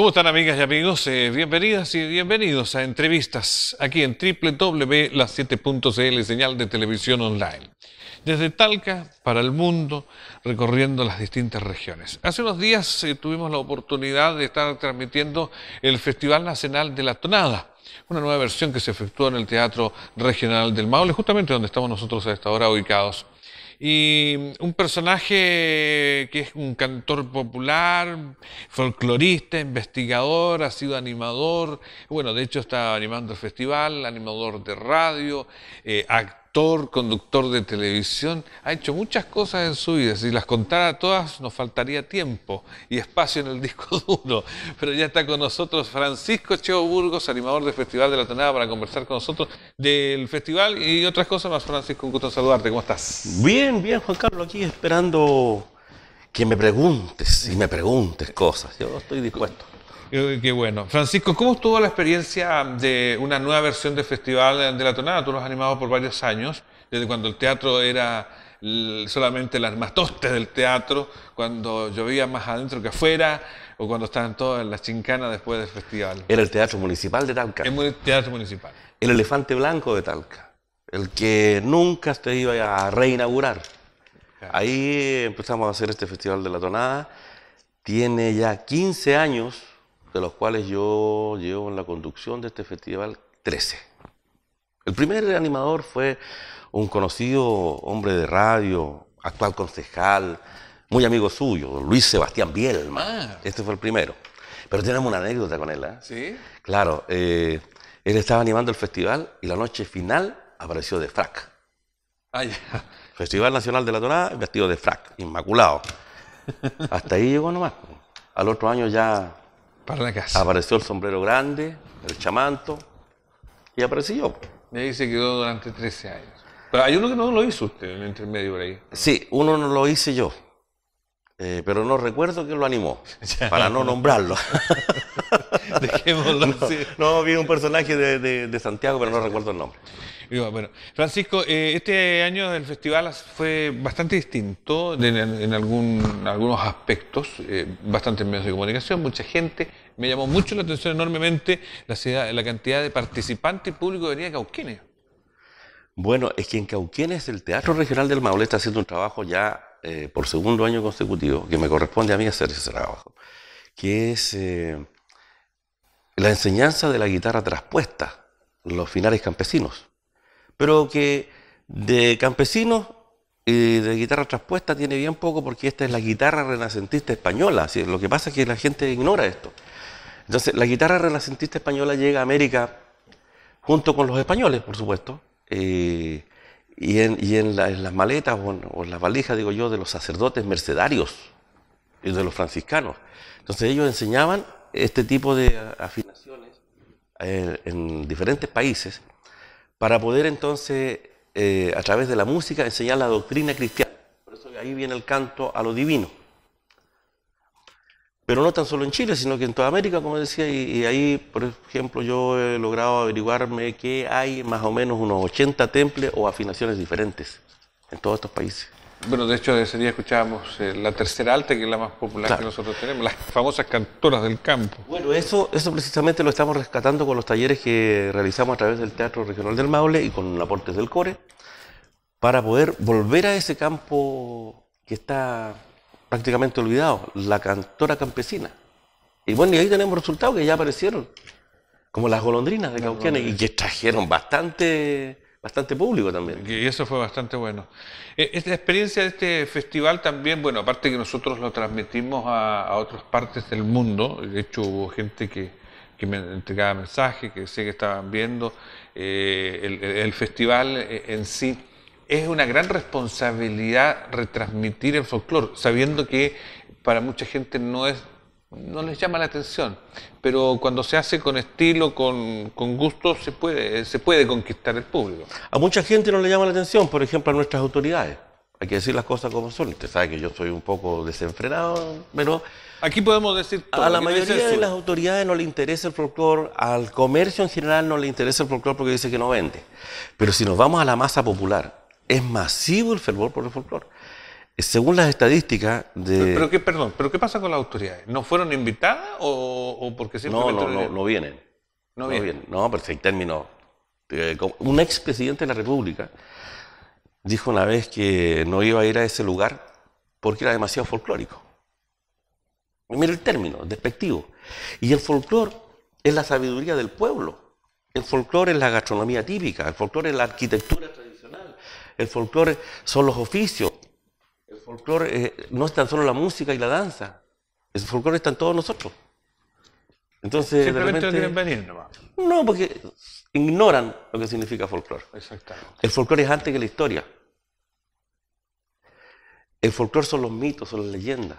¿Cómo están, amigas y amigos? Bienvenidas y bienvenidos a entrevistas aquí en www.las7.cl, señal de televisión online. Desde Talca para el mundo, recorriendo las distintas regiones. Hace unos días tuvimos la oportunidad de estar transmitiendo el Festival Nacional de la Tonada, una nueva versión que se efectuó en el Teatro Regional del Maule, justamente donde estamos nosotros a esta hora ubicados. Y un personaje que es un cantor popular, folclorista, investigador, ha sido animador, bueno, de hecho está animando el festival, animador de radio, actor, conductor de televisión, ha hecho muchas cosas en su vida. Si las contara todas nos faltaría tiempo y espacio en el disco duro, pero ya está con nosotros Francisco Cheo Burgos, animador del Festival de la Tonada, para conversar con nosotros del festival y otras cosas más. Francisco, un gusto saludarte, ¿cómo estás? Bien, bien, Juan Carlos, aquí esperando que me preguntes y me preguntes cosas. Yo estoy dispuesto. Qué bueno. Francisco, ¿cómo estuvo la experiencia de una nueva versión del Festival de la Tonada? Tú lo has animado por varios años, desde cuando el teatro era solamente el armatoste del teatro, cuando llovía más adentro que afuera, o cuando estaban todos en la chincana después del festival. Era el Teatro Municipal de Talca. El Teatro Municipal. El elefante blanco de Talca. El que nunca se iba a reinaugurar. Claro. Ahí empezamos a hacer este Festival de la Tonada. Tiene ya 15 años, de los cuales yo llevo en la conducción de este festival 13. El primer animador fue un conocido hombre de radio, actual concejal, muy amigo suyo, Luis Sebastián Bielma. Este fue el primero. Pero tenemos una anécdota con él, ¿eh? ¿Sí? Claro, él estaba animando el festival y la noche final apareció de frac. Ah, ya. Festival Nacional de la Tonada, vestido de frac, inmaculado. Hasta ahí llegó nomás. Al otro año ya Para la casa. apareció el sombrero grande, el chamanto, y aparecí yo. Y ahí se quedó durante 13 años. Pero hay uno que no lo hizo usted en el intermedio por ahí. Sí, uno no lo hice yo, pero no recuerdo quién lo animó, para no nombrarlo. Dejémoslo así. No, vi un personaje de Santiago, pero no recuerdo el nombre. Bueno, Francisco, este año el festival fue bastante distinto en algunos aspectos, bastantes medios de comunicación, mucha gente. Me llamó mucho la atención enormemente la cantidad de participantes y público que venía de Cauquenes. Bueno, es que en Cauquenes el Teatro Regional del Maule está haciendo un trabajo ya por segundo año consecutivo, que me corresponde a mí hacer ese trabajo, que es la enseñanza de la guitarra traspuesta, los finares campesinos. Pero que de campesinos y de guitarra traspuesta tiene bien poco, porque esta es la guitarra renacentista española. ¿Sí? Lo que pasa es que la gente ignora esto. Entonces, la guitarra renacentista española llega a América junto con los españoles, por supuesto, y en las maletas o en las valijas, digo yo, de los sacerdotes mercedarios y de los franciscanos. Entonces, ellos enseñaban este tipo de afinaciones en diferentes países, para poder entonces, a través de la música, enseñar la doctrina cristiana. Por eso ahí viene el canto a lo divino. Pero no tan solo en Chile, sino que en toda América, como decía, y ahí, por ejemplo, yo he logrado averiguarme que hay más o menos unos 80 temples o afinaciones diferentes en todos estos países. Bueno, de hecho, ese día escuchábamos la tercera alta, que es la más popular, claro, que nosotros tenemos, las famosas cantoras del campo. Bueno, eso precisamente lo estamos rescatando con los talleres que realizamos a través del Teatro Regional del Maule y con aportes del CORE, para poder volver a ese campo que está prácticamente olvidado, la cantora campesina. Y bueno, y ahí tenemos resultados que ya aparecieron, como las golondrinas de Cauquenes, y que trajeron bastante público también. Y eso fue bastante bueno. Esta experiencia de este festival también, bueno, aparte que nosotros lo transmitimos a otras partes del mundo, de hecho hubo gente que me entregaba mensajes, que sé que estaban viendo, el festival en sí. Es una gran responsabilidad retransmitir el folclore, sabiendo que para mucha gente no les llama la atención, pero cuando se hace con estilo, con gusto, se puede conquistar el público. A mucha gente no le llama la atención, por ejemplo, a nuestras autoridades. Hay que decir las cosas como son. Usted sabe que yo soy un poco desenfrenado, pero aquí podemos decir todo. A la mayoría de las autoridades no le interesa el folclore, al comercio en general no le interesa el folclore porque dice que no vende. Pero si nos vamos a la masa popular, es masivo el fervor por el folclore. Según las estadísticas de... ¿Pero qué pasa con las autoridades? ¿No fueron invitadas o porque simplemente No vienen. No vienen. No, pero si hay términos... un expresidente de la República dijo una vez que no iba a ir a ese lugar porque era demasiado folclórico. Mira el término, despectivo. Y el folclore es la sabiduría del pueblo. El folclore es la gastronomía típica, el folclore es la arquitectura tradicional, el folclore son los oficios, el folclore no es tan solo la música y la danza, el folclore está en todos nosotros. Entonces, simplemente no quieren venir nomás. No, porque ignoran lo que significa folclore. Exactamente. El folclore es antes que la historia. El folclore son los mitos, son las leyendas,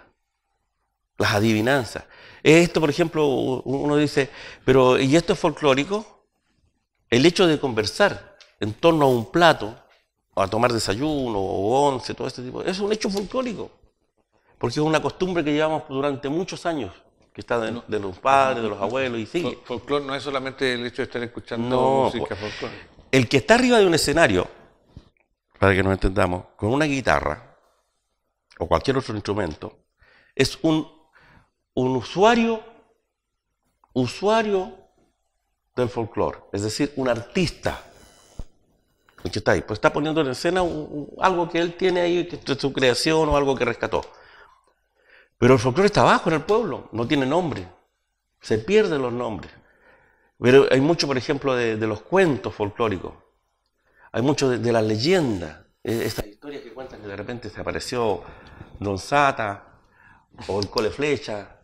las adivinanzas. Esto, por ejemplo, uno dice, pero ¿y esto es folclórico? El hecho de conversar en torno a un plato, o a tomar desayuno, o once, todo este tipo, es un hecho folclórico. Porque es una costumbre que llevamos durante muchos años, que está de los padres, de los abuelos, y sigue. Folclore no es solamente el hecho de estar escuchando música folclórica. El que está arriba de un escenario, para que nos entendamos, con una guitarra, o cualquier otro instrumento, es un usuario del folclore, es decir, un artista, el que está ahí, pues está poniendo en escena algo que él tiene ahí, que es su creación o algo que rescató. Pero el folclore está abajo en el pueblo, no tiene nombre, se pierden los nombres. Pero hay mucho, por ejemplo, de los cuentos folclóricos, hay mucho de las leyendas, estas historias que cuentan que de repente se apareció Don Sata, o el Cole Flecha,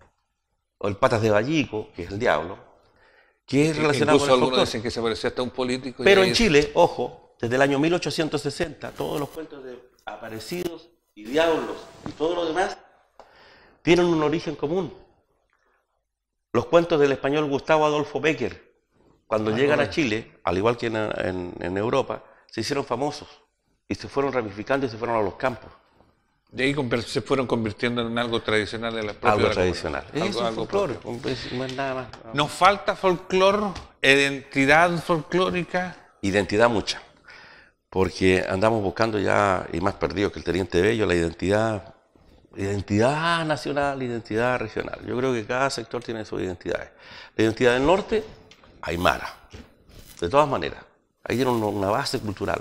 o el Patas de Vallico, que es el diablo, que es relacionado con el folclore. Algunos dicen que se parecía hasta un político. Pero en Chile, ojo, desde el año 1860, todos los cuentos de aparecidos y diablos y todo lo demás tienen un origen común. Los cuentos del español Gustavo Adolfo Bécquer, cuando llegan a Chile, al igual que en Europa, se hicieron famosos y se fueron ramificando y se fueron a los campos. De ahí se fueron convirtiendo en algo tradicional de la propia algo tradicional. Es un folclore, no es nada más. ¿Nos falta folclore, identidad folclórica? Identidad mucha, porque andamos buscando ya, y más perdidos que el Teniente Bello, la identidad nacional, identidad regional. Yo creo que cada sector tiene sus identidades. La identidad del norte, aymara, de todas maneras. Ahí tiene una base cultural.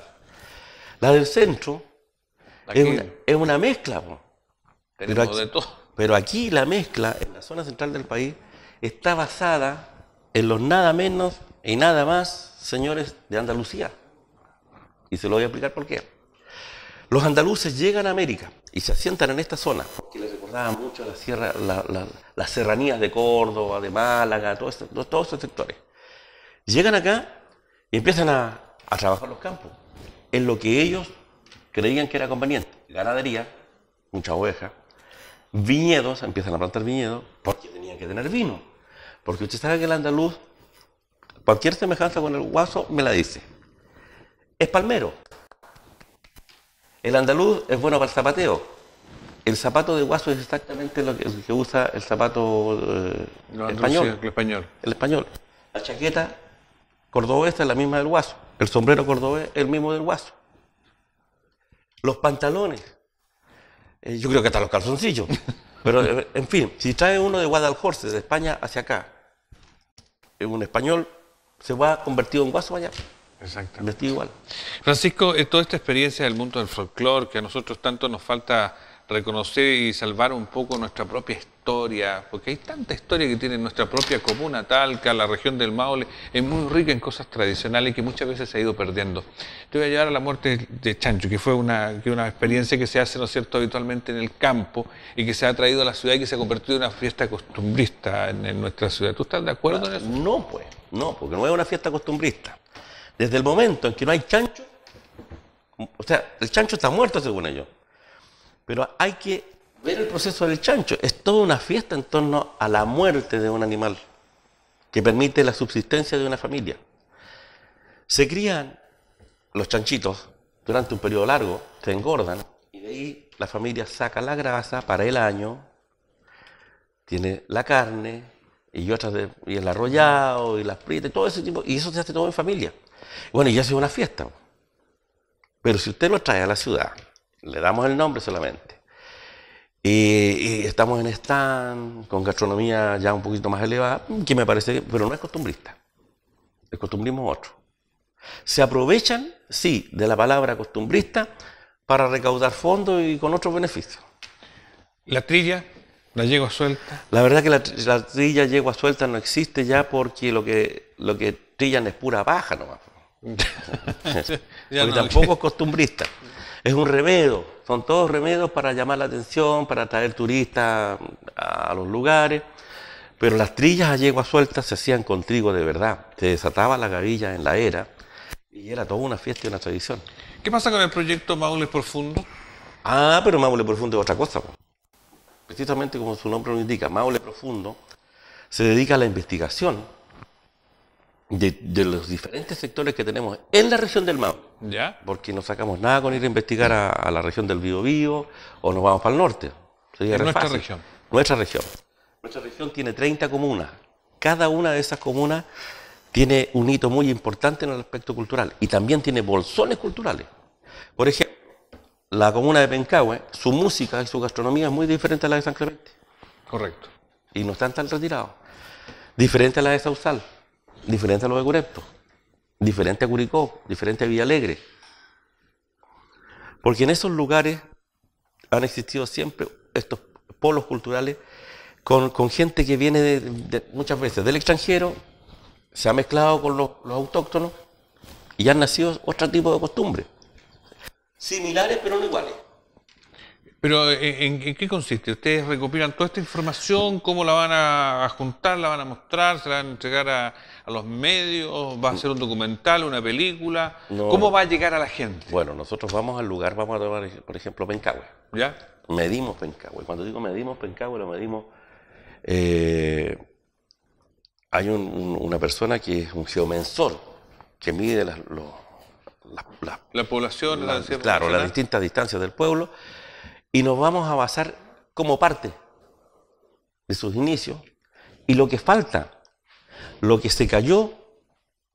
La del centro es una mezcla. Pero aquí la mezcla, en la zona central del país, está basada en los nada menos y nada más señores de Andalucía. Y se lo voy a explicar por qué. Los andaluces llegan a América y se asientan en esta zona, porque les recordaba mucho la sierra, las serranías de Córdoba, de Málaga, todos estos sectores. Llegan acá y empiezan a trabajar los campos, en lo que ellos creían que era conveniente. Ganadería, mucha oveja, viñedos, empiezan a plantar viñedos, porque tenían que tener vino. Porque usted sabe que el andaluz, cualquier semejanza con el guaso me la dice. Es palmero. El andaluz es bueno para el zapateo. El zapato de guaso es exactamente lo que usa el zapato español. El español. La chaqueta cordobesa es la misma del guaso. El sombrero cordobés es el mismo del guaso. Los pantalones. Yo creo que hasta los calzoncillos. Pero, en fin, si trae uno de Guadalhorce, de España hacia acá, un español se va convertido en guaso allá. Exactamente. Vestido igual. Francisco, toda esta experiencia del mundo del folclore, que a nosotros tanto nos falta reconocer y salvar un poco nuestra propia historia, porque hay tanta historia que tiene nuestra propia comuna, Talca, la región del Maule, es muy rica en cosas tradicionales que muchas veces se ha ido perdiendo. Te voy a llevar a la muerte de Chancho, que fue una experiencia que se hace, ¿no es cierto?, habitualmente en el campo y que se ha traído a la ciudad y que se ha convertido en una fiesta costumbrista en nuestra ciudad. ¿Tú estás de acuerdo en eso? No, pues, no, porque no es una fiesta costumbrista. Desde el momento en que no hay chancho, o sea, el chancho está muerto según ellos, pero hay que ver el proceso del chancho. Es toda una fiesta en torno a la muerte de un animal que permite la subsistencia de una familia. Se crían los chanchitos durante un periodo largo, se engordan y de ahí la familia saca la grasa para el año, tiene la carne y el arrollado y las fritas y todo ese tipo, y eso se hace todo en familia. Bueno, y ya es una fiesta. Pero si usted lo trae a la ciudad, le damos el nombre solamente, Y estamos en stand, con gastronomía ya un poquito más elevada, que me parece bien, pero no es costumbrista. El costumbrismo es otro. Se aprovechan, sí, de la palabra costumbrista para recaudar fondos y con otros beneficios. La trilla, la yegua suelta. La verdad que la trilla yegua suelta no existe ya porque lo que trillan es pura paja nomás. Ya Porque no, tampoco es costumbrista. Es un remedio, son todos remedios para llamar la atención, para atraer turistas a los lugares. Pero las trillas a yegua suelta se hacían con trigo de verdad. Se desataba la gavilla en la era y era toda una fiesta y una tradición. ¿Qué pasa con el proyecto Maule Profundo? Ah, pero Maule Profundo es otra cosa. Precisamente como su nombre lo indica, Maule Profundo se dedica a la investigación de los diferentes sectores que tenemos en la región del Maule. ¿Ya? Porque no sacamos nada con ir a investigar a la región del Biobío o nos vamos para el norte. Sería En re nuestra fácil. región. Nuestra región. Nuestra región tiene 30 comunas. Cada una de esas comunas tiene un hito muy importante en el aspecto cultural y también tiene bolsones culturales. Por ejemplo, la comuna de Pencahue, su música y su gastronomía es muy diferente a la de San Clemente. Correcto. Y no están tan retirados. Diferente a la de Sausal, diferente a los de Curepto, diferente a Curicó, diferente a Villalegre. Porque en esos lugares han existido siempre estos polos culturales con gente que viene muchas veces del extranjero, se ha mezclado con los autóctonos y han nacido otro tipo de costumbres. Similares pero no iguales. Pero ¿en qué consiste? ¿Ustedes recopilan toda esta información? ¿Cómo la van a juntar? ¿La van a mostrar? ¿Se la van a entregar a los medios? ¿Va a ser un documental, una película? No. ¿Cómo va a llegar a la gente? Bueno, nosotros vamos al lugar, vamos a tomar, por ejemplo, Pencahue. ¿Ya? Medimos Pencahue. Cuando digo medimos Pencahue, lo medimos... hay una persona que es un geomensor que mide La población, la densidad claro, las poblacional. distintas distancias del pueblo, y nos vamos a basar como parte de sus inicios y lo que falta, lo que se cayó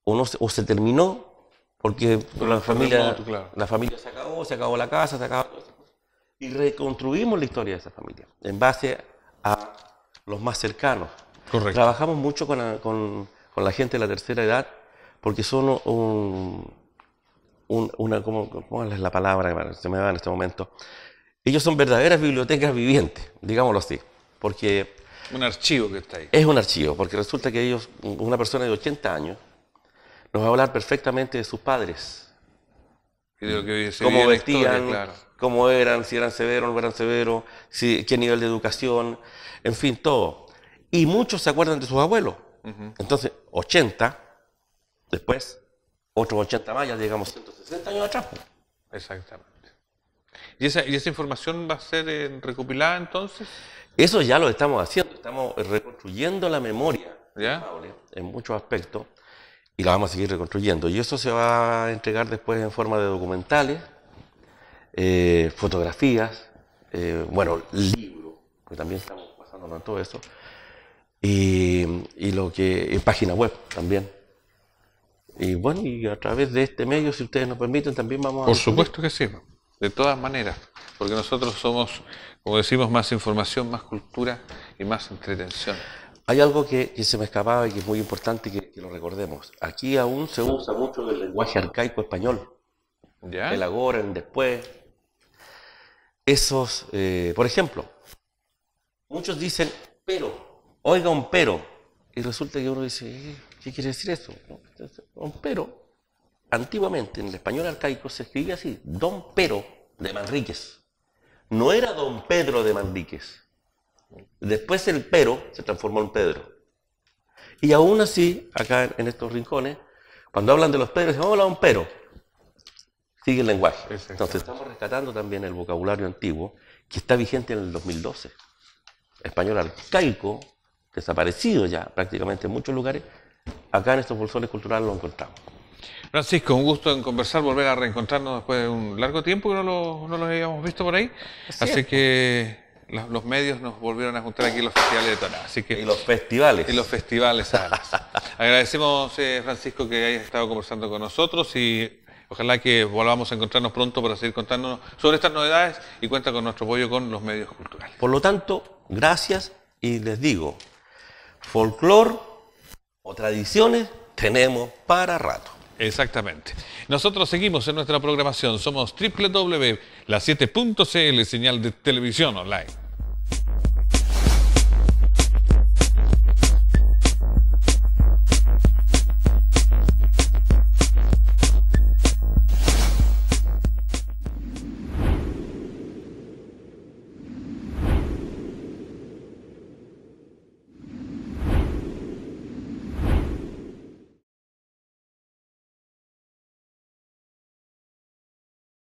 o se terminó, porque la familia se acabó la casa, se acabó todo eso, y reconstruimos la historia de esa familia en base a los más cercanos. Correcto. Trabajamos mucho con la gente de la tercera edad porque son ¿cómo es la palabra? Se me va en este momento. Ellos son verdaderas bibliotecas vivientes, digámoslo así, porque Un archivo que está ahí. es un archivo, porque resulta que ellos, una persona de 80 años, nos va a hablar perfectamente de sus padres, Y de lo que se cómo vive en la vestían, historia, claro. cómo eran, si eran severos o no eran severos, qué nivel de educación, en fin, todo. Y muchos se acuerdan de sus abuelos. Entonces, 80, después, otros 80 más, ya llegamos 160 años atrás. Exactamente. ¿Y esa información va a ser recopilada entonces? Eso ya lo estamos haciendo, estamos reconstruyendo la memoria ¿Ya? de Maule en muchos aspectos y la vamos a seguir reconstruyendo. Y eso se va a entregar después en forma de documentales, fotografías, libros, que también estamos basándonos en todo eso, y lo que en página web también. Y bueno, y a través de este medio, si ustedes nos permiten, también vamos a... Por supuesto que sí, de todas maneras, porque nosotros somos, como decimos, más información, más cultura y más entretención. Hay algo que se me escapaba y que es muy importante que lo recordemos. Aquí aún se usa mucho el lenguaje arcaico español. ¿Ya? El agora, el después. Esos, por ejemplo, muchos dicen pero, oiga un pero. Y resulta que uno dice, ¿qué quiere decir eso? Un pero, antiguamente en el español arcaico se escribía así, Don Pero de Manríquez. No era Don Pedro de Manríquez. Después el pero se transformó en Pedro. Y aún así, acá en estos rincones, cuando hablan de los Pedros, dicen, hola, un pero. Sigue el lenguaje. Entonces estamos rescatando también el vocabulario antiguo que está vigente en el 2012. Español arcaico, desaparecido ya prácticamente en muchos lugares, acá en estos bolsones culturales lo encontramos. Francisco, un gusto en conversar, volver a reencontrarnos después de un largo tiempo que no los habíamos visto por ahí. Así que los medios nos volvieron a juntar aquí en los festivales de Tonada. Así que, Y los festivales. y los festivales. Agradecemos, Francisco, que hayas estado conversando con nosotros y Ojalá que volvamos a encontrarnos pronto para seguir contándonos sobre estas novedades y cuenta con nuestro apoyo con los medios culturales. Por lo tanto, gracias y les digo, folclor o tradiciones tenemos para rato. Exactamente. Nosotros seguimos en nuestra programación. Somos www.la7.cl, señal de televisión online.